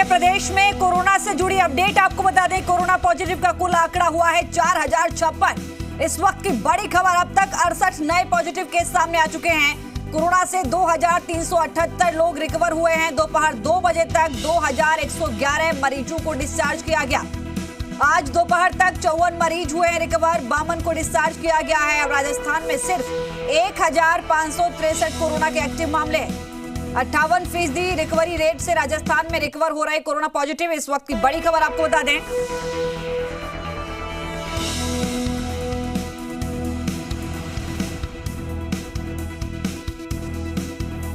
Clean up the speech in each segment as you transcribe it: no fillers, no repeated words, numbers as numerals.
चलिए प्रदेश में कोरोना से जुड़ी अपडेट आपको बता दें। कोरोना पॉजिटिव का कुल आंकड़ा हुआ है 4056। इस वक्त की बड़ी खबर, अब तक 68 नए पॉजिटिव केस सामने आ चुके हैं। कोरोना से 2378 लोग रिकवर हुए हैं। दोपहर 2 बजे तक 2111 मरीजों को डिस्चार्ज किया गया। आज दोपहर तक 54 मरीज हुए हैं रिकवर, 52 को डिस्चार्ज किया गया है। अब राजस्थान में सिर्फ 1563 कोरोना के एक्टिव मामले हैं। 58% रिकवरी रेट से राजस्थान में रिकवर हो रहे कोरोना पॉजिटिव। इस वक्त की बड़ी खबर आपको बता दें।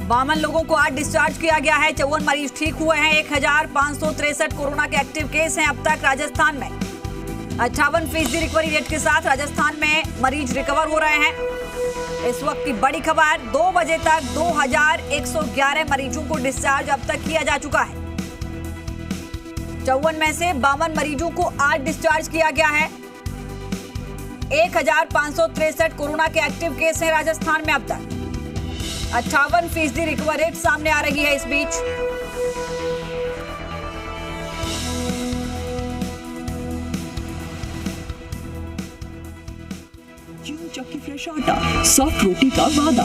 बावन लोगों को आज डिस्चार्ज किया गया है। 54 मरीज ठीक हुए हैं। 1563 कोरोना के एक्टिव केस हैं अब तक राजस्थान में। 58% रिकवरी रेट के साथ राजस्थान में मरीज रिकवर हो रहे हैं। इस वक्त की बड़ी खबर, 2 बजे तक 2111 मरीजों को डिस्चार्ज अब तक किया जा चुका है। 54 में से 52 मरीजों को आज डिस्चार्ज किया गया है। 1563 कोरोना के एक्टिव केस हैं राजस्थान में अब तक। 58% रिकवर रेट सामने आ रही है। इस बीच चक्की फ्रेश आटा, सॉफ्ट रोटी का वादा।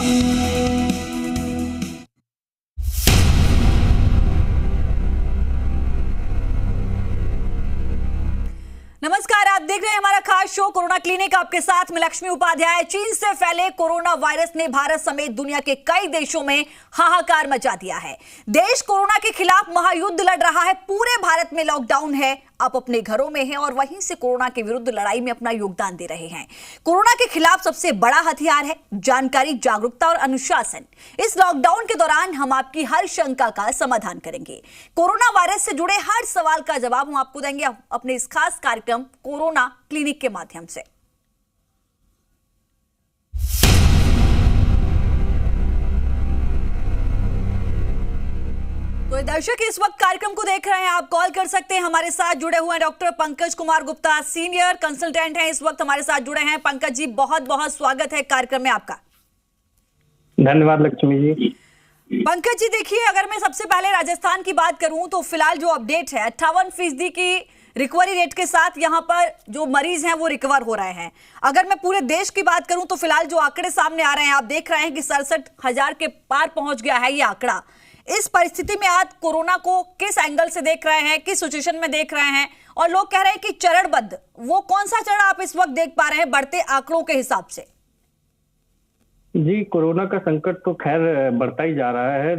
नमस्कार, आप देख रहे हैं हमारा खास शो कोरोना क्लिनिक। आपके साथ मैं लक्ष्मी उपाध्याय। चीन से फैले कोरोना वायरस ने भारत समेत दुनिया के कई देशों में हाहाकार मचा दिया है। देश कोरोना के खिलाफ महायुद्ध लड़ रहा है। पूरे भारत में लॉकडाउन है, आप अपने घरों में हैं और वहीं से कोरोना के विरुद्ध लड़ाई में अपना योगदान दे रहे हैं। कोरोना के खिलाफ सबसे बड़ा हथियार है जानकारी, जागरूकता और अनुशासन। इस लॉकडाउन के दौरान हम आपकी हर शंका का समाधान करेंगे। कोरोना वायरस से जुड़े हर सवाल का जवाब हम आपको देंगे अपने इस खास कार्यक्रम कोरोना क्लिनिक के माध्यम से। तो दर्शक इस वक्त कार्यक्रम को देख रहे हैं, आप कॉल कर सकते हैं। हमारे साथ जुड़े हुए हैं doctor Pankaj Kumar Gupta, senior consultant हैं, इस वक्त हमारे साथ जुड़े हैं। पंकज जी, बहुत बहुत स्वागत है कार्यक्रम में आपका। धन्यवाद लक्ष्मी जी। पंकज जी देखिए, अगर मैं सबसे पहले राजस्थान की बात करूं तो फिलहाल जो अपडेट है 58% की रिकवरी रेट के साथ यहाँ पर जो मरीज हैं वो रिकवर हो रहे हैं। अगर मैं पूरे देश की बात करूं तो फिलहाल जो आंकड़े सामने आ रहे हैं, आप देख रहे हैं कि 67,000 के पार पहुंच गया है ये आंकड़ा। इस परिस्थिति में आप कोरोना को किस एंगल से देख रहे हैं, किस सिचुएशन में देख रहे हैं? और लोग कह रहे हैं कि चरणबद्ध, वो कौन सा चरण आप इस वक्त देख पा रहे हैं बढ़ते आंकड़ों के हिसाब से? जी, कोरोना का संकट तो खैर बढ़ता ही जा रहा है।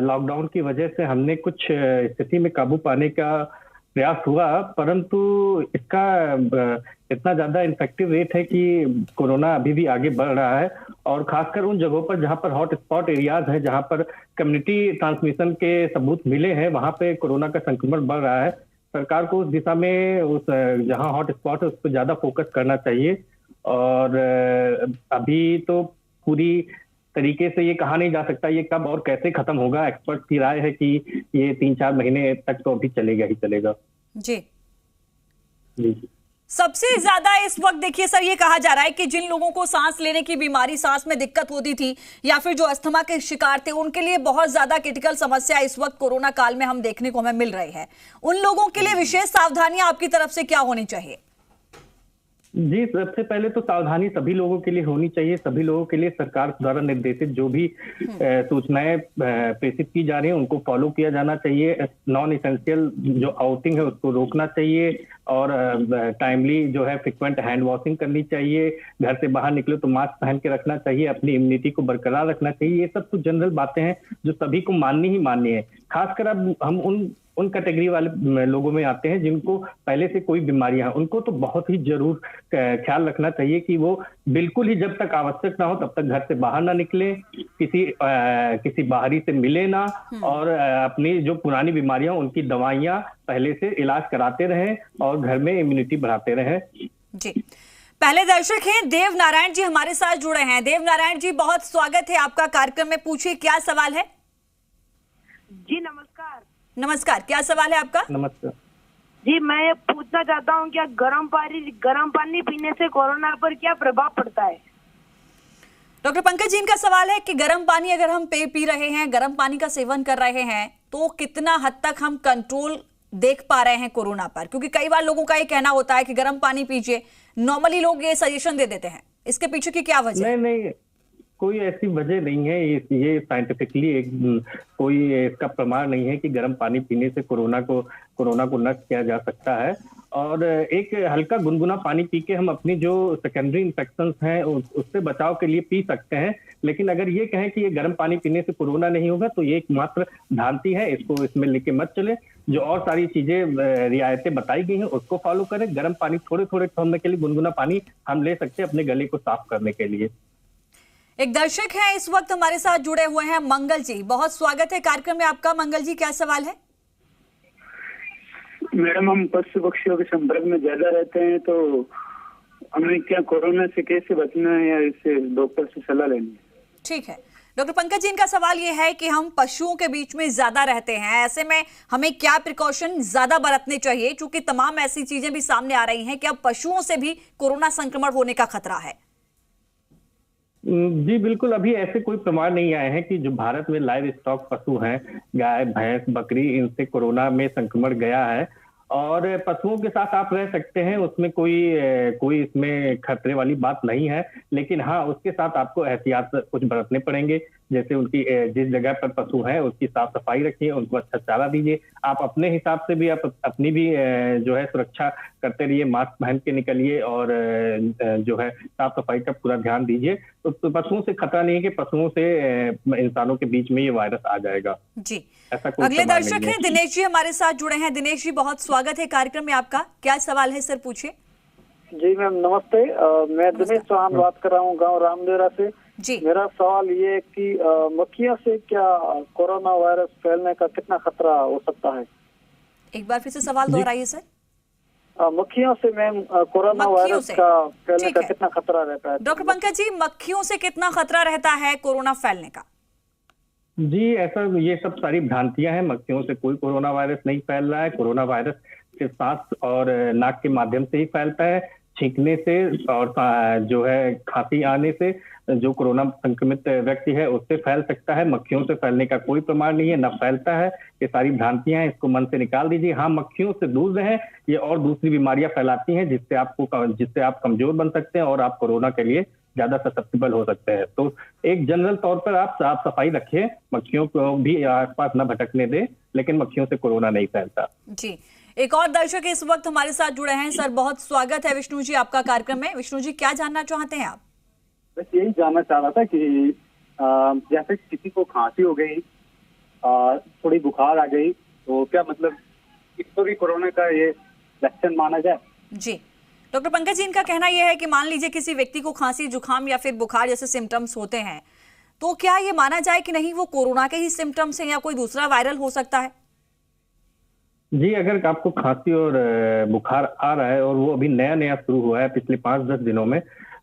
लॉकडाउन की वजह से हमने कुछ स्थिति में काबू पाने का प्रयास हुआ, परंतु इसका इतना ज्यादा इन्फेक्टिव रेट है कि कोरोना अभी भी आगे बढ़ रहा है। और खासकर उन जगहों पर जहां पर हॉट स्पॉट एरियाज है, जहां पर कम्युनिटी ट्रांसमिशन के सबूत मिले हैं, वहां पे कोरोना का संक्रमण बढ़ रहा है। सरकार को उस दिशा में, उस जहां हॉट स्पॉट है उस पर ज्यादा फोकस करना चाहिए। और अभी तो पूरी तरीके से ये कहा नहीं जा सकता ये कब और कैसे खत्म होगा। एक्सपर्ट की राय है कि ये 3-4 महीने तक तो अभी चलेगा ही चलेगा। जी जी। सबसे ज्यादा इस वक्त देखिए सर, ये कहा जा रहा है कि जिन लोगों को सांस लेने की बीमारी, सांस में दिक्कत होती थी या फिर जो अस्थमा के शिकार थे, उनके लिए बहुत ज्यादा क्रिटिकल समस्या इस वक्त कोरोना काल में हम देखने को हमें मिल रही है। उन लोगों के लिए विशेष सावधानियां आपकी तरफ से क्या होनी चाहिए? जी, सबसे पहले तो सावधानी सभी लोगों के लिए होनी चाहिए। सभी लोगों के लिए सरकार द्वारा निर्देशित जो भी सूचनाएं प्रेषित की जा रही हैं उनको फॉलो किया जाना चाहिए। नॉन एसेंशियल जो आउटिंग है उसको रोकना चाहिए और टाइमली जो है फ्रिक्वेंट हैंड वॉशिंग करनी चाहिए। घर से बाहर निकले तो मास्क पहन के रखना चाहिए। अपनी इम्यूनिटी को बरकरार रखना चाहिए। ये सब कुछ जनरल बातें हैं जो सभी को माननी ही माननी है। खासकर अब हम उन कैटेगरी वाले लोगों में आते हैं जिनको पहले से कोई बीमारियां हैं। उनको तो बहुत ही जरूर ख्याल रखना चाहिए कि वो बिल्कुल ही जब तक आवश्यक ना हो तब तक घर से बाहर ना निकले, किसी बाहरी से मिले ना, और अपनी जो पुरानी बीमारियां उनकी दवाइयां पहले से इलाज कराते रहें और घर में इम्यूनिटी बढ़ाते रहें। जी, पहले दर्शक हैं देव नारायण जी हमारे साथ जुड़े हैं। देव नारायण जी, बहुत स्वागत है आपका कार्यक्रम में। पूछिए, क्या सवाल है? जी नमस्कार। नमस्कार, क्या सवाल है आपका? नमस्कार जी, मैं ये पूछना चाहता हूँ क्या गर्म पानी पीने से कोरोना पर क्या प्रभाव पड़ता है? डॉक्टर पंकज जी, इनका सवाल है कि गर्म पानी अगर हम पी रहे हैं, गर्म पानी का सेवन कर रहे हैं तो कितना हद तक हम कंट्रोल देख पा रहे हैं कोरोना पर? क्योंकि कई बार लोगों का ये कहना होता है कि गर्म पानी पीजिए, नॉर्मली लोग ये सजेशन दे देते हैं, इसके पीछे की क्या वजह? नहीं, कोई ऐसी वजह नहीं है। ये साइंटिफिकली एक कोई इसका प्रमाण नहीं है कि गर्म पानी पीने से कोरोना को नष्ट किया जा सकता है। और एक हल्का गुनगुना पानी पी के हम अपनी जो सेकेंडरी इन्फेक्शंस हैं उससे बचाव के लिए पी सकते हैं। लेकिन अगर ये कहें कि ये गर्म पानी पीने से कोरोना नहीं होगा तो ये एकमात्र भ्रांति है, इसको इसमें लेके मत चले। जो और सारी चीजें रियायतें बताई गई हैं उसको फॉलो करें। गर्म पानी थोड़े थोड़े छोड़ने के लिए गुनगुना पानी हम ले सकते हैं अपने गले को साफ करने के लिए। एक दर्शक है इस वक्त हमारे साथ जुड़े हुए हैं, मंगल जी, बहुत स्वागत है कार्यक्रम में आपका। मंगल जी, क्या सवाल है? मैडम, हम पशु पक्षियों के संपर्क में ज्यादा रहते हैं तो हमें क्या कोरोना से कैसे बचना है या इससे डॉक्टर से सलाह लेनी है? ठीक है, डॉक्टर पंकज जी, इनका सवाल ये है कि हम पशुओं के बीच में ज्यादा रहते हैं, ऐसे में हमें क्या प्रिकॉशन ज्यादा बरतने चाहिए, क्योंकि तमाम ऐसी चीजें भी सामने आ रही हैं कि अब पशुओं से भी कोरोना संक्रमण होने का खतरा है। जी बिल्कुल, अभी ऐसे कोई प्रमाण नहीं आए हैं कि जो भारत में लाइव स्टॉक पशु हैं, गाय भैंस बकरी, इनसे कोरोना में संक्रमण गया है। और पशुओं के साथ आप रह सकते हैं, उसमें कोई इसमें खतरे वाली बात नहीं है। लेकिन हाँ, उसके साथ आपको एहतियात कुछ बरतने पड़ेंगे। जैसे उनकी जिस जगह पर पशु है उसकी साफ सफाई रखिए, उनको अच्छा चारा दीजिए। आप अपने हिसाब से भी आप अपनी भी जो है सुरक्षा करते रहिए, मास्क पहन के निकलिए और जो है साफ सफाई का पूरा ध्यान दीजिए। तो पशुओं से खतरा नहीं है कि पशुओं से इंसानों के बीच में ये वायरस आ जाएगा जी। ऐसा कोई अगले दर्शक है दिनेश जी, हमारे साथ जुड़े हैं। दिनेश जी, बहुत स्वागत है कार्यक्रम में आपका, क्या सवाल है सर, पूछिए। जी मैम, नमस्ते। मैं दिनेश चौहान बात कर रहा हूँ, गाँव रामदेवरा से जी। मेरा सवाल ये है कि मक्खियों से क्या कोरोना वायरस फैलने का कितना खतरा हो सकता है? एक बार फिर से सवाल दोहराइए सर। मक्खियों से मैम कोरोना वायरस का फैलने का कितना खतरा रहता है? डॉक्टर पंकज जी, मक्खियों से कितना खतरा रहता है कोरोना फैलने का? जी ऐसा, ये सब सारी भ्रांतियां हैं। मक्खियों से कोई कोरोना वायरस नहीं फैल रहा है। कोरोना वायरस सिर्फ सांस और नाक के माध्यम से ही फैलता है। छींकने से और जो है खांसी आने से जो कोरोना संक्रमित व्यक्ति है उससे फैल सकता है। मक्खियों से फैलने का कोई प्रमाण नहीं है, न फैलता है। ये सारी भ्रांतियां हैं, इसको मन से निकाल दीजिए। हाँ, मक्खियों से दूर रहें, ये और दूसरी बीमारियां फैलाती हैं जिससे आप कमजोर बन सकते हैं और आप कोरोना के लिए ज्यादा ससेप्टेबल हो सकते हैं। तो एक जनरल तौर पर आप साफ सफाई रखें, मक्खियों को भी आसपास न भटकने दें, लेकिन मक्खियों से कोरोना नहीं फैलता जी। एक और दर्शक इस वक्त हमारे साथ जुड़े हैं, सर बहुत स्वागत है विष्णु जी आपका कार्यक्रम में। विष्णु जी, क्या जानना चाहते हैं आप? बस यही जानना चाह रहा था कि जैसे किसी को खांसी हो गई, थोड़ी बुखार आ गई, तो क्या मतलब इसको भी कोरोना का ये लक्षण माना जाए? जी डॉक्टर पंकज जी, इनका कहना यह है कि मान लीजिए किसी व्यक्ति को खांसी जुकाम या फिर बुखार जैसे सिम्टम्स होते हैं, तो क्या ये माना जाए कि नहीं वो कोरोना के ही सिम्टम्स हैं या कोई दूसरा वायरल हो सकता है? जी, अगर आपको खांसी और बुखार आ रहा है और वो अभी नया नया शुरू हुआ है पिछले 5-10 दिनों में,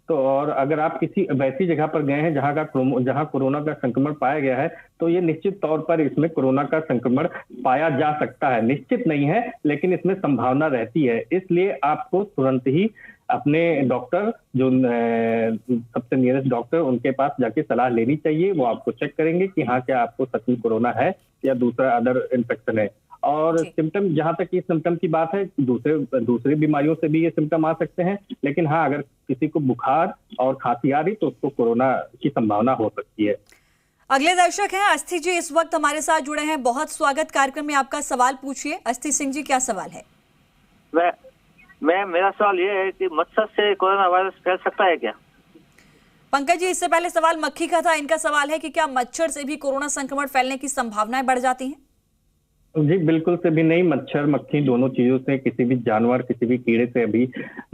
तो और अगर आप किसी वैसी जगह पर गए हैं जहां कोरोना का संक्रमण पाया गया है, तो ये निश्चित तौर पर इसमें कोरोना का संक्रमण पाया जा सकता है। निश्चित नहीं है, लेकिन इसमें संभावना रहती है। इसलिए आपको तुरंत ही अपने डॉक्टर, जो सबसे नियरेस्ट डॉक्टर, उनके पास जाके सलाह लेनी चाहिए। वो आपको चेक करेंगे कि हाँ, क्या आपको सच में कोरोना है या दूसरा अदर इन्फेक्शन है। और सिम्टम, जहां तक ये सिम्टम की बात है, दूसरे बीमारियों से भी ये सिम्टम आ सकते हैं। लेकिन हाँ, अगर किसी को बुखार और खांसी आ रही तो उसको कोरोना की संभावना हो सकती है। अगले दर्शक हैं अस्थि जी, इस वक्त हमारे साथ जुड़े हैं। बहुत स्वागत कार्यक्रम में आपका, सवाल पूछिए। अस्थि सिंह जी, क्या सवाल है? मेरा सवाल ये है कि मच्छर से कोरोना वायरस फैल सकता है क्या? पंकज जी, इससे पहले सवाल मक्खी का था, इनका सवाल है कि क्या मच्छर से भी कोरोना संक्रमण फैलने की संभावनाएं बढ़ जाती हैं? जी बिल्कुल से भी नहीं। मच्छर मक्खी दोनों चीजों से, किसी भी जानवर, किसी भी कीड़े से अभी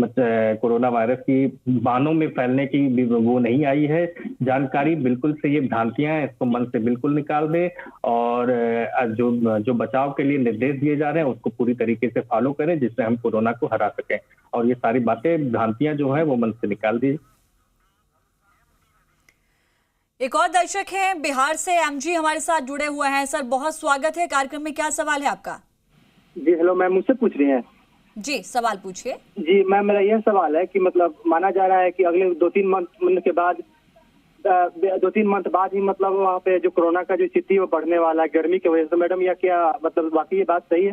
कोरोना वायरस की बानों में फैलने की वो नहीं आई है जानकारी। बिल्कुल से ये भ्रांतियां हैं, इसको मन से बिल्कुल निकाल दे और जो बचाव के लिए निर्देश दिए जा रहे हैं उसको पूरी तरीके से फॉलो करें, जिससे हम कोरोना को हरा सकें। और ये सारी बातें, भ्रांतियां जो है वो मन से निकाल दीजिए। एक और दर्शक हैं बिहार से, एमजी हमारे साथ जुड़े हुए हैं। सर बहुत स्वागत है कार्यक्रम में, क्या सवाल है आपका? जी हेलो मैम, मुझसे पूछ रही हैं? जी सवाल पूछिए। जी मैम, मेरा यह सवाल है कि मतलब माना जा रहा है कि अगले 2-3 महीने के बाद 2-3 मंथ बाद ही मतलब वहाँ पे जो कोरोना का जो स्थिति वो बढ़ने वाला है गर्मी की वजह से मैडम, या क्या मतलब बाकी ये बात सही है?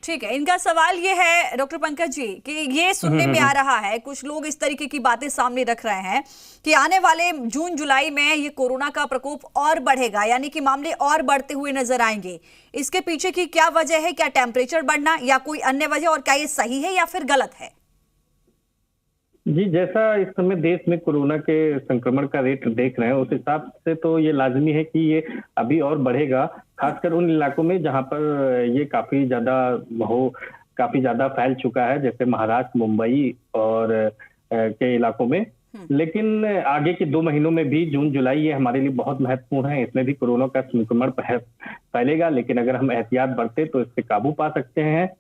ठीक है, इनका सवाल ये है डॉक्टर पंकज जी कि ये सुनने में आ रहा है, कुछ लोग इस तरीके की बातें सामने रख रहे हैं कि आने वाले जून जुलाई में ये कोरोना का प्रकोप और बढ़ेगा, यानी कि मामले और बढ़ते हुए नजर आएंगे। इसके पीछे की क्या वजह है? क्या टेम्परेचर बढ़ना या कोई अन्य वजह, और क्या ये सही है या फिर गलत है? जी, जैसा इस समय देश में कोरोना के संक्रमण का रेट देख रहे हैं उस हिसाब से तो ये लाजमी है कि ये अभी और बढ़ेगा, खासकर उन इलाकों में जहां पर ये काफी ज्यादा फैल चुका है, जैसे महाराष्ट्र, मुंबई और के इलाकों में। लेकिन आगे के 2 महीनों में भी जून जुलाई ये हमारे लिए बहुत महत्वपूर्ण है, इसमें भी कोरोना का संक्रमण फैलेगा, लेकिन अगर हम एहतियात बरते तो इस पे काबू पा सकते हैं।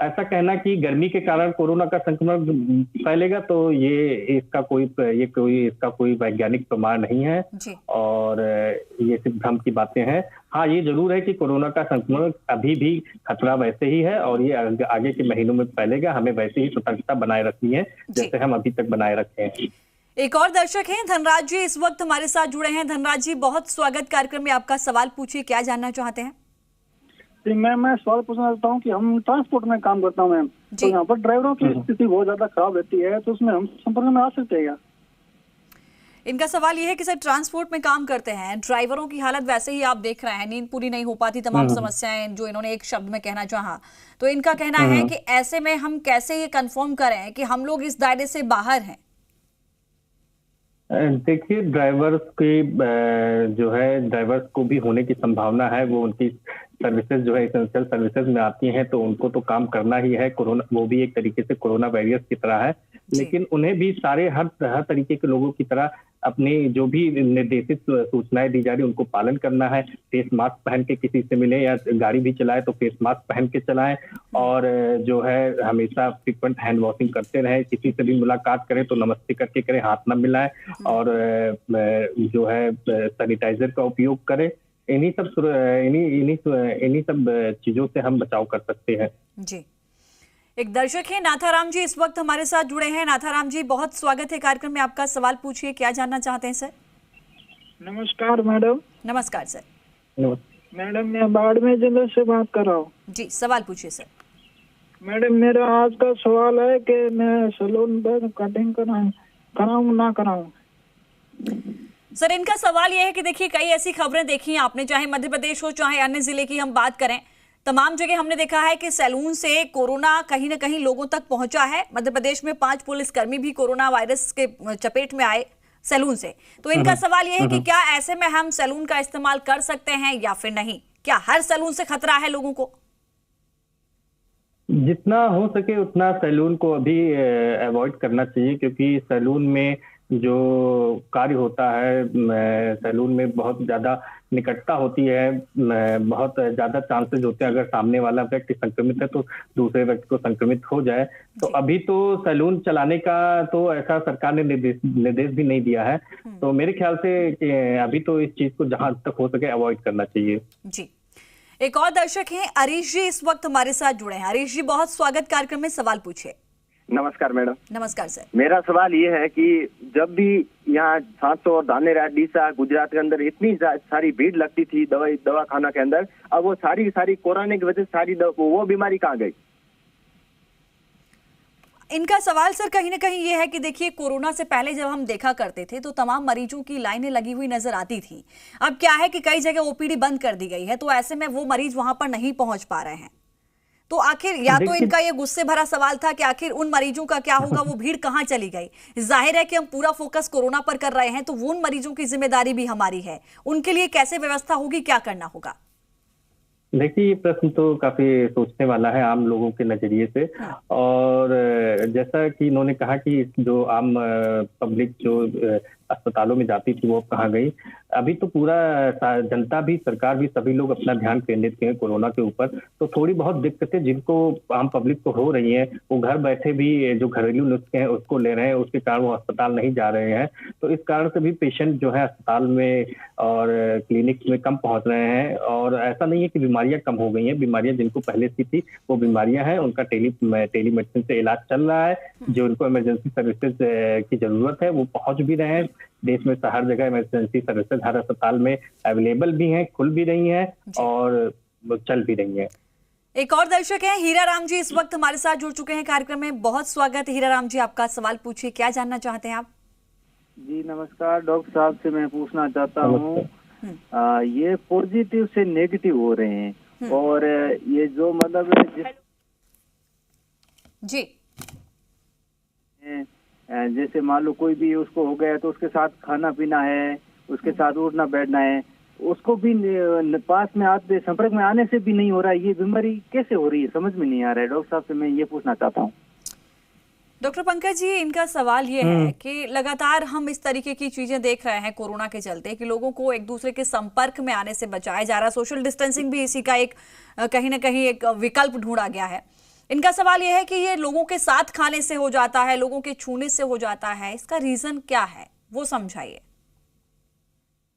ऐसा कहना कि गर्मी के कारण कोरोना का संक्रमण फैलेगा तो इसका कोई वैज्ञानिक प्रमाण नहीं है और ये सिर्फ भ्रम की बातें हैं। हाँ, ये जरूर है कि कोरोना का संक्रमण अभी भी खतरा वैसे ही है और ये आगे के महीनों में फैलेगा। हमें वैसे ही सतर्कता बनाए रखनी है जैसे हम अभी तक बनाए रखे हैं। एक और दर्शक हैं धनराज जी, इस वक्त हमारे साथ जुड़े हैं। धनराज जी, बहुत स्वागत कार्यक्रम में आपका। सवाल पूछिए, क्या जानना चाहते हैं? जी मैं सवाल पूछना चाहता हूँ कि हम ट्रांसपोर्ट में काम करता हूँ मैम, तो यहाँ पर ड्राइवरों की स्थिति बहुत ज्यादा खराब रहती है, तो उसमें हम संपर्क में आ सकते हैं क्या? इनका सवाल ये है कि सर ट्रांसपोर्ट में काम करते हैं, ड्राइवरों की हालत वैसे ही आप देख रहे हैं, नींद पूरी नहीं हो पाती, तमाम समस्याएं जो इन्होंने एक शब्द में कहना चाहा, तो इनका कहना है कि ऐसे में हम कैसे ये कंफर्म करें कि हम लोग इस दायरे से बाहर हैं? देखिए, ड्राइवर्स को भी होने की संभावना है, वो उनकी सर्विसेज जो है एसेंशियल सर्विसेज में आती हैं तो उनको तो काम करना ही है। कोरोना वो भी एक तरीके से कोरोना वायरस की तरह है, लेकिन उन्हें भी हर तरीके के लोगों की तरह अपनी जो भी निर्देशित सूचनाएं दी जा रही उनको पालन करना है। फेस मास्क पहन के किसी से मिले या गाड़ी भी चलाए तो फेस मास्क पहन के चलाएं और जो है हमेशा फ्रीक्वेंट हैंड वॉशिंग करते रहे। किसी से भी मुलाकात करें तो नमस्ते करके करें, हाथ न मिलाएं और जो है सैनिटाइजर का उपयोग करें। इन्हीं सब चीजों से हम बचाव कर सकते हैं। जी, एक दर्शक है नाथाराम जी, इस वक्त हमारे साथ जुड़े हैं। नाथाराम जी, बहुत स्वागत है कार्यक्रम में आपका। सवाल पूछिए, क्या जानना चाहते हैं सर? नमस्कार मैडम। नमस्कार सर। मैडम, मैं बाड़मेर जिले से बात कर रहा हूँ। जी, सवाल पूछिए सर। मैडम, मेरा आज का सवाल है कि मैं सैलून पर कटिंग कराऊं ना कराऊं? सर, इनका सवाल यह है कि देखिए, कई ऐसी खबरें देखी हैं आपने, चाहे मध्य प्रदेश हो चाहे अन्य जिले की हम बात करें, तमाम जगह हमने देखा है कि सैलून से कोरोना कहीं ना कहीं लोगों तक पहुंचा है। मध्य प्रदेश में 5 पुलिसकर्मी भी कोरोना वायरस के चपेट में आए सैलून से। तो इनका सवाल यह है कि क्या ऐसे में हम सैलून का इस्तेमाल कर सकते हैं या फिर नहीं? क्या हर सैलून से खतरा है लोगों को? जितना हो सके उतना सैलून को अभी अवॉइड करना चाहिए, क्योंकि सैलून में जो कार्य होता है, सैलून में बहुत ज्यादा निकटता होती है, बहुत ज्यादा चांसेस होते हैं अगर सामने वाला व्यक्ति संक्रमित है तो दूसरे व्यक्ति को संक्रमित हो जाए। तो अभी तो सैलून चलाने का तो ऐसा सरकार ने निर्देश भी नहीं दिया है, तो मेरे ख्याल से अभी तो इस चीज को जहां तक हो सके अवॉइड करना चाहिए। जी, एक और दर्शक हैं हरीश जी, इस वक्त हमारे साथ जुड़े हैं। हरीश जी, बहुत स्वागत कार्यक्रम में। सवाल पूछिए। नमस्कार मैडम। नमस्कार सर। मेरा सवाल ये है कि जब भी यहाँ 700 और धानेरा, डीसा, गुजरात के अंदर इतनी सारी भीड़ लगती थी दवाखाना के अंदर, अब वो सारी कोरोना की वजह से सारी वो बीमारी कहाँ गई? इनका सवाल सर कहीं ना कहीं ये है कि देखिए, कोरोना से पहले जब हम देखा करते थे तो तमाम मरीजों की लाइनें लगी हुई नजर आती थी। अब क्या है कि कई जगह ओपीडी बंद कर दी गई है, तो ऐसे में वो मरीज वहां पर नहीं पहुंच पा रहे हैं। तो आखिर या तो इनका ये गुस्से भरा सवाल था कि आखिर उन मरीजों का क्या होगा, वो भीड़ कहां चली गई। जाहिर है कि हम पूरा फोकस कोरोना पर कर रहे हैं, तो वो उन मरीजों की जिम्मेदारी भी हमारी है। उनके लिए कैसे व्यवस्था होगी, क्या करना होगा? देखिए, ये प्रश्न तो काफी सोचने वाला है आम लोगों के नजरिए से। और जैसा कि इन्होंने कहा कि जो आम पब्लिक जो अस्पतालों में जाती थी वो कहाँ गई, अभी तो पूरा जनता भी, सरकार भी, सभी लोग अपना ध्यान केंद्रित किए कोरोना के ऊपर। तो थोड़ी बहुत दिक्कतें जिनको आम पब्लिक को हो रही हैं, वो घर बैठे भी जो घरेलू नुस्खे हैं उसको ले रहे हैं, उसके कारण वो अस्पताल नहीं जा रहे हैं। तो इस कारण से भी पेशेंट जो है अस्पताल में और क्लिनिक में कम पहुंच रहे हैं। और ऐसा नहीं है कि बीमारियां कम हो गई हैं, बीमारियां जिनको पहले से थी वो बीमारियां हैं, उनका टेलीमेडिसिन से इलाज चल रहा है। जो उनको इमरजेंसी सर्विसेज की जरूरत है वो पहुंच भी रहे हैं, देश में हर जगह इमरजेंसी सर्विसेज हर अस्पताल में अवेलेबल भी हैं, खुल भी रही हैं और चल भी रही हैं। एक और दर्शक हैं हीरा राम जी, इस वक्त हमारे साथ जुड़ चुके हैं कार्यक्रम में। बहुत स्वागत है हीरा राम जी, आपका सवाल पूछिए, क्या जानना चाहते हैं आप? जी नमस्कार, डॉक्टर साहब से मैं पूछना चाहता हूँ, ये पॉजिटिव से नेगेटिव हो रहे हैं और ये जो मतलब जी जैसे मान लो कोई भी उसको हो गया तो उसके साथ खाना पीना है, उसके साथ उठना बैठना है, उसको भी पास में आते संपर्क में आने से भी नहीं हो रहा है। ये बीमारी कैसे हो रही है समझ में नहीं आ रहा है। डॉक्टर साहब से मैं ये पूछना चाहता हूँ। डॉक्टर पंकज जी, इनका सवाल ये है कि लगातार हम इस तरीके की चीजें देख रहे हैं कोरोना के चलते कि लोगों को एक दूसरे के संपर्क में आने से बचाया जा रहा है। सोशल डिस्टेंसिंग भी इसी का एक कहीं ना कहीं एक विकल्प ढूंढा गया है। इनका सवाल यह है कि ये लोगों के साथ खाने से हो जाता है, लोगों के छूने से हो जाता है, इसका रीजन क्या है वो समझाइए।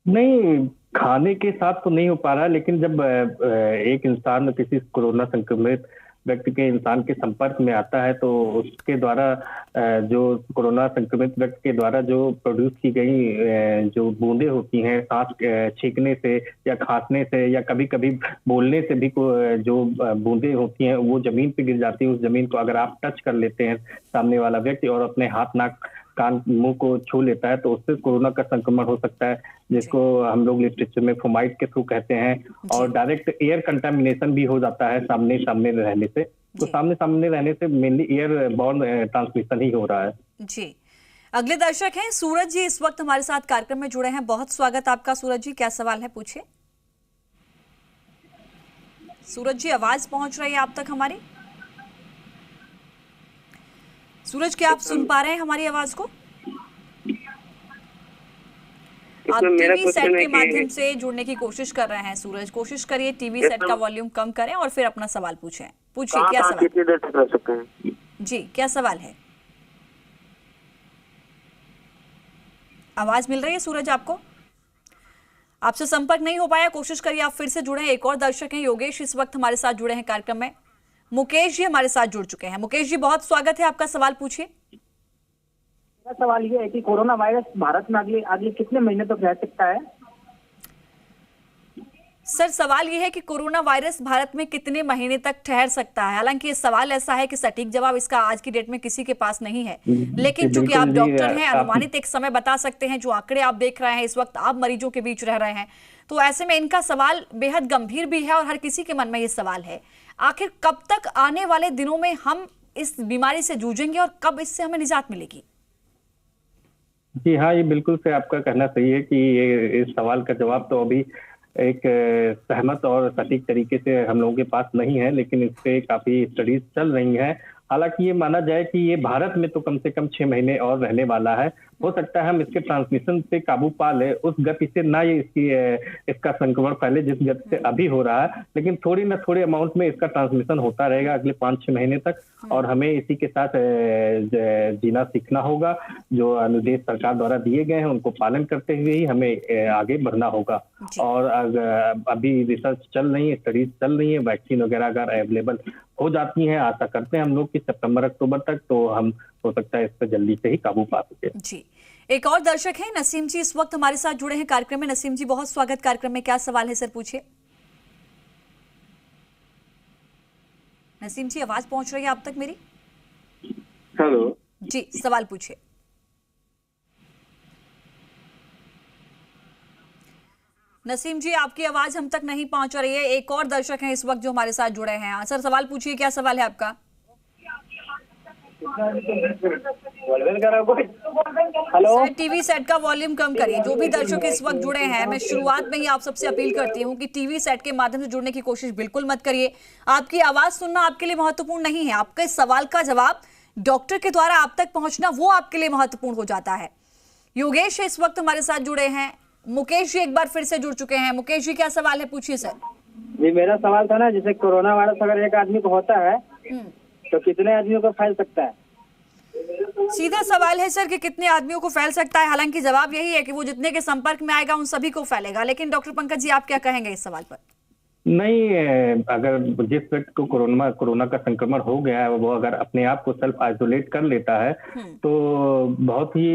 नहीं, खाने के साथ तो नहीं हो पा रहा, लेकिन जब एक इंसान किसी कोरोना संक्रमित व्यक्ति के इंसान के संपर्क में आता है तो उसके द्वारा जो कोरोना संक्रमित व्यक्ति के द्वारा जो प्रोड्यूस की गई जो बूंदें होती हैं सांस छींकने से या खांसने से या कभी कभी बोलने से भी जो बूंदें होती हैं वो जमीन पे गिर जाती है। उस जमीन को अगर आप टच कर लेते हैं सामने वाला व्यक्ति और अपने हाथ नाक कान मुंह को छू लेता है तो उससे कोरोना का संक्रमण हो सकता है, जिसको हम लोग लिटरेचर में फोमाइट के थ्रू कहते हैं। और डायरेक्ट एयर कंटामिनेशन भी हो जाता है सामने सामने रहने से। तो सामने सामने रहने से मेनली एयर बॉर्न ट्रांसमिशन ही हो रहा है। जी, अगले दर्शक हैं सूरज जी, इस वक्त हमारे साथ कार्यक्रम में जुड़े हैं। बहुत स्वागत आपका सूरज जी, क्या सवाल है पूछिए। सूरज जी, आवाज पहुंच रही है आप तक हमारी? सूरज, क्या आप सुन पा रहे हैं हमारी आवाज को? आप टीवी सेट के माध्यम से जुड़ने की कोशिश कर रहे हैं सूरज, कोशिश करिए टीवी सेट का वॉल्यूम कम करें और फिर अपना सवाल पूछें। पूछिए क्या सवाल? जी, क्या सवाल है? आवाज मिल रही है सूरज आपको? आपसे संपर्क नहीं हो पाया, कोशिश करिए आप फिर से जुड़े। एक और दर्शक हैं योगेश, इस वक्त हमारे साथ जुड़े हैं कार्यक्रम में। मुकेश जी हमारे साथ जुड़ चुके हैं। मुकेश जी, बहुत स्वागत है आपका, सवाल पूछिए। मेरा सवाल ये है कि कोरोना वायरस भारत में अगले कितने महीने तक रह सकता है? सर, सवाल ये है कि कोरोना वायरस भारत में कितने महीने तक ठहर सकता है। हालांकि ये सवाल ऐसा है कि सटीक जवाब इसका आज की डेट में किसी के पास नहीं है, लेकिन चूंकि आप डॉक्टर हैं, अनुमानित एक समय बता सकते हैं। जो आंकड़े आप देख रहे हैं इस वक्त, आप मरीजों के बीच रह रहे हैं, तो ऐसे में इनका सवाल बेहद गंभीर भी है और हर किसी के मन में ये सवाल है, आखिर कब तक आने वाले दिनों में हम इस बीमारी से जूझेंगे और कब इससे हमें निजात मिलेगी? जी हाँ, ये बिल्कुल से आपका कहना सही है कि ये इस सवाल का जवाब तो अभी एक सहमत और सटीक तरीके से हम लोगों के पास नहीं है, लेकिन इस पे काफी स्टडीज चल रही हैं। हालांकि ये माना जाए कि ये भारत में तो कम से कम 6 महीने और रहने वाला है। हो सकता है हम इसके ट्रांसमिशन पे काबू पा ले, उस गति से ना ये इसका संक्रमण फैले जिस गति से अभी हो रहा है, लेकिन थोड़ी ना थोड़ी अमाउंट में इसका ट्रांसमिशन होता रहेगा अगले 5-6 महीने तक। और हमें इसी के साथ जीना सीखना होगा। जो अनुदेश सरकार द्वारा दिए गए हैं उनको पालन करते हुए ही हमें आगे बढ़ना होगा। और अभी रिसर्च चल रही है, स्टडीज चल रही है, वैक्सीन वगैरह अगर अवेलेबल हो जाती हैं, आशा करते हैं हम लोग कि सितंबर-अक्टूबर तक, तो हम हो सकता है इस पर जल्दी से ही काबू पा सके। जी, एक और दर्शक हैं नसीम जी, इस वक्त हमारे साथ जुड़े हैं कार्यक्रम में। नसीम जी, बहुत स्वागत कार्यक्रम में, क्या सवाल है सर पूछिए। नसीम जी, आवाज पहुंच रही है आप तक मेरी? हेलो जी, सवाल पूछिए। नसीम जी, आपकी आवाज हम तक नहीं पहुंच रही है। एक और दर्शक हैं इस वक्त जो हमारे साथ जुड़े हैं। सर, सवाल पूछिए, क्या सवाल है आपका? हेलो सर, टीवी सेट का वॉल्यूम कम करिए। जो भी दर्शक इस वक्त जुड़े हैं, मैं शुरुआत में ही आप सबसे अपील करती हूँ कि टीवी सेट के माध्यम से जुड़ने की कोशिश बिल्कुल मत करिए। आपकी आवाज सुनना आपके लिए महत्वपूर्ण नहीं है, आपके सवाल का जवाब डॉक्टर के द्वारा आप तक पहुंचना वो आपके लिए महत्वपूर्ण हो जाता है। योगेश इस वक्त हमारे साथ जुड़े हैं। मुकेश जी एक बार फिर से जुड़ चुके हैं। मुकेश जी, क्या सवाल है पूछिए सर। जी, मेरा सवाल था ना, जैसे कोरोना वायरस अगर एक आदमी को होता है तो कितने आदमियों को फैल सकता है? सीधा सवाल है सर कि कितने आदमियों को फैल सकता है। हालांकि जवाब यही है कि वो जितने के संपर्क में आएगा उन सभी को फैलेगा। लेकिन डॉक्टर पंकज जी, आप क्या कहेंगे इस सवाल पर? नहीं, अगर जिस व्यक्ति को कोरोना का संक्रमण हो गया है वो अगर अपने आप को सेल्फ आइसोलेट कर लेता है तो बहुत ही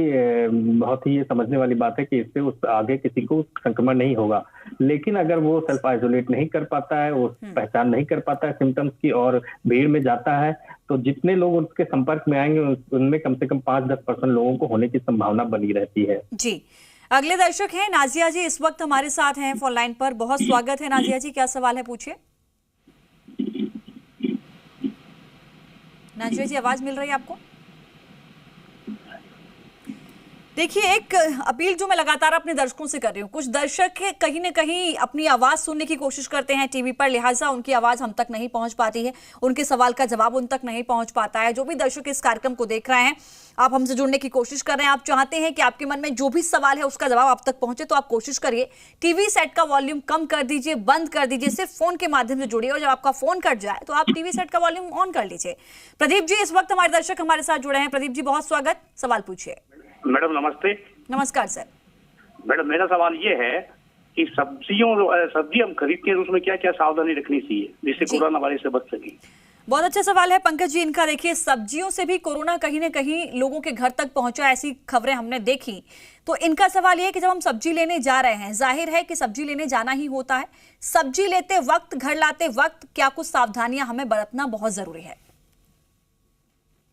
ये समझने वाली बात है कि इससे उस आगे किसी को संक्रमण नहीं होगा। लेकिन अगर वो सेल्फ आइसोलेट नहीं कर पाता है, वो पहचान नहीं कर पाता है सिम्टम्स की और भीड़ में जाता है, तो जितने लोग उसके संपर्क में आएंगे उनमें कम से कम 5-10% लोगों को होने की संभावना बनी रहती है। जी, अगले दर्शक हैं नाजिया जी, इस वक्त हमारे साथ हैं फोन लाइन पर। बहुत स्वागत है नाजिया जी, क्या सवाल है पूछिए। नाजिया जी, आवाज मिल रही है आपको? देखिए, एक अपील जो मैं लगातार अपने दर्शकों से कर रही हूँ, कुछ दर्शक कहीं ना कहीं अपनी आवाज सुनने की कोशिश करते हैं टीवी पर, लिहाजा उनकी आवाज हम तक नहीं पहुंच पाती है, उनके सवाल का जवाब उन तक नहीं पहुंच पाता है। जो भी दर्शक इस कार्यक्रम को देख रहे हैं, आप हमसे जुड़ने की कोशिश कर रहे हैं, आप चाहते हैं कि आपके मन में जो भी सवाल है उसका जवाब आप तक पहुंचे, तो आप कोशिश करिए टीवी सेट का वॉल्यूम कम कर दीजिए, बंद कर दीजिए, सिर्फ फोन के माध्यम से जुड़िए और जब आपका फोन कट जाए तो आप टीवी सेट का वॉल्यूम ऑन कर लीजिए। प्रदीप जी, इस वक्त हमारे दर्शक हमारे साथ जुड़े हैं। प्रदीप जी, बहुत स्वागत, सवाल पूछिए। मैडम नमस्ते। नमस्कार सर। मैडम, मेरा सवाल ये है कि सब्जी हम खरीदते हैं उसमें क्या क्या सावधानी रखनी चाहिए जिससे कोरोना वायरस से बच सके? बहुत अच्छा सवाल है पंकज जी इनका। देखिए, सब्जियों से भी कोरोना कहीं ना कहीं लोगों के घर तक पहुंचा, ऐसी खबरें हमने देखी। तो इनका सवाल ये है कि जब हम सब्जी लेने जा रहे हैं, जाहिर है कि सब्जी लेने जाना ही होता है, सब्जी लेते वक्त, घर लाते वक्त क्या कुछ सावधानियां हमें बरतना बहुत जरूरी है?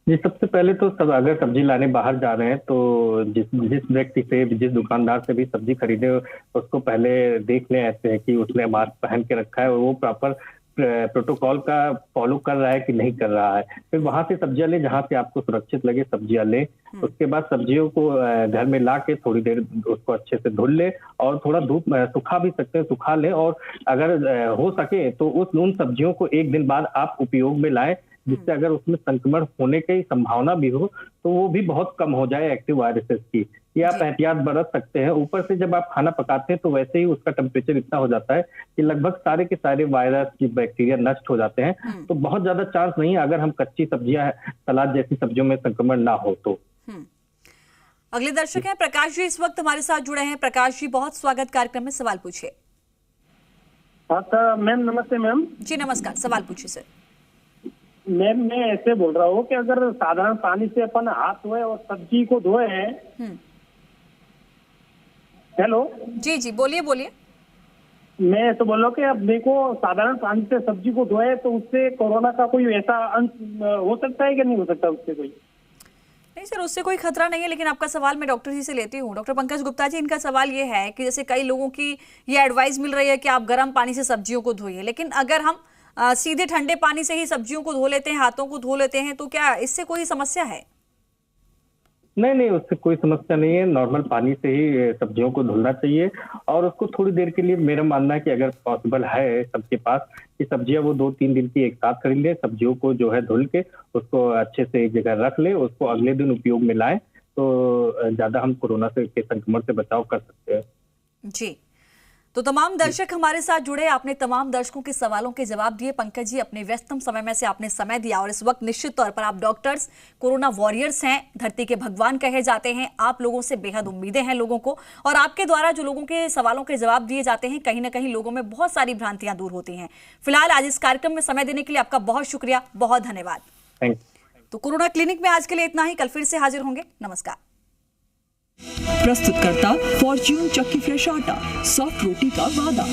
जी, सबसे पहले तो अगर सब्जी लाने बाहर जा रहे हैं तो जिस व्यक्ति से, जिस दुकानदार से भी सब्जी खरीदे उसको पहले देख लें ऐसे है कि उसने मास्क पहन के रखा है और वो प्रॉपर प्रोटोकॉल का फॉलो कर रहा है कि नहीं कर रहा है। फिर वहां से सब्जियां लें जहां से आपको सुरक्षित लगे, सब्जियां लें। उसके बाद सब्जियों को घर में ला के थोड़ी देर उसको अच्छे से धुल ले और थोड़ा धूप सुखा भी सकते हैं, सुखा लें। और अगर हो सके तो उन सब्जियों को एक दिन बाद आप उपयोग में लाएं, जिससे अगर उसमें संक्रमण होने की संभावना भी हो तो वो भी बहुत कम हो जाए एक्टिव वायरसेस की। ये आप एहतियात बरत सकते हैं। ऊपर से जब आप खाना पकाते हैं तो वैसे ही उसका टेम्परेचर इतना हो जाता है कि लगभग सारे के सारे वायरस की बैक्टीरिया नष्ट हो जाते हैं। तो बहुत ज्यादा चांस नहीं है अगर हम कच्ची सब्जियां, सलाद जैसी सब्जियों में संक्रमण ना हो तो। अगले दर्शक हैं प्रकाश जी, इस वक्त हमारे साथ जुड़े हैं। प्रकाश जी, बहुत स्वागत कार्यक्रम में, सवाल पूछिए। हाँ मैम, नमस्ते मैम। जी नमस्कार, सवाल पूछिए सर। मैम, मैं ऐसे बोल रहा हूँ कि अगर साधारण पानी से अपन हाथ धोए और सब्जी को धोए हैं। हेलो जी जी, बोलिए बोलिए। मैं तो बोल रहा हूँ कि अब देखो, साधारण पानी से सब्जी को धोए तो उससे कोरोना का कोई ऐसा अंश हो सकता है कि नहीं हो सकता उससे कोई? नहीं सर, उससे कोई खतरा नहीं है, लेकिन आपका सवाल मैं डॉक्टर जी से लेती हूँ। डॉक्टर पंकज गुप्ता जी, इनका सवाल ये है कि जैसे कई लोगों की ये एडवाइस मिल रही है कि आप गर्म पानी से सब्जियों को धोइए, लेकिन अगर हम सीधे ठंडे पानी से ही सब्जियों को धो लेते हैं, हाथों को धो लेते हैं, तो क्या इससे कोई समस्या है? नहीं, उससे कोई समस्या नहीं है। नॉर्मल पानी से ही सब्जियों को धुलना चाहिए और उसको थोड़ी देर के लिए, मेरा मानना है कि अगर पॉसिबल है सबके पास कि सब्जियां वो 2-3 दिन की एक साथ खरीद ले, सब्जियों को जो है धुल के उसको अच्छे से एक जगह रख ले, उसको अगले दिन उपयोग में लाएं तो ज्यादा हम कोरोना के संक्रमण से बचाव कर सकते हैं। जी, तो तमाम दर्शक हमारे साथ जुड़े, आपने तमाम दर्शकों के सवालों के जवाब दिए। पंकज जी, अपने व्यस्तम समय में से आपने समय दिया और इस वक्त निश्चित तौर पर आप डॉक्टर्स कोरोना वॉरियर्स हैं, धरती के भगवान कहे जाते हैं। आप लोगों से बेहद उम्मीदें हैं लोगों को, और आपके द्वारा जो लोगों के सवालों के जवाब दिए जाते हैं, कहीं ना कहीं लोगों में बहुत सारी भ्रांतियां दूर होती हैं। फिलहाल आज इस कार्यक्रम में समय देने के लिए आपका बहुत शुक्रिया, बहुत धन्यवाद। तो कोरोना क्लिनिक में आज के लिए इतना ही, कल फिर से हाजिर होंगे। नमस्कार। प्रस्तुतकर्ता फॉर्च्यून चक्की फ्रेश आटा, सॉफ्ट रोटी का वादा।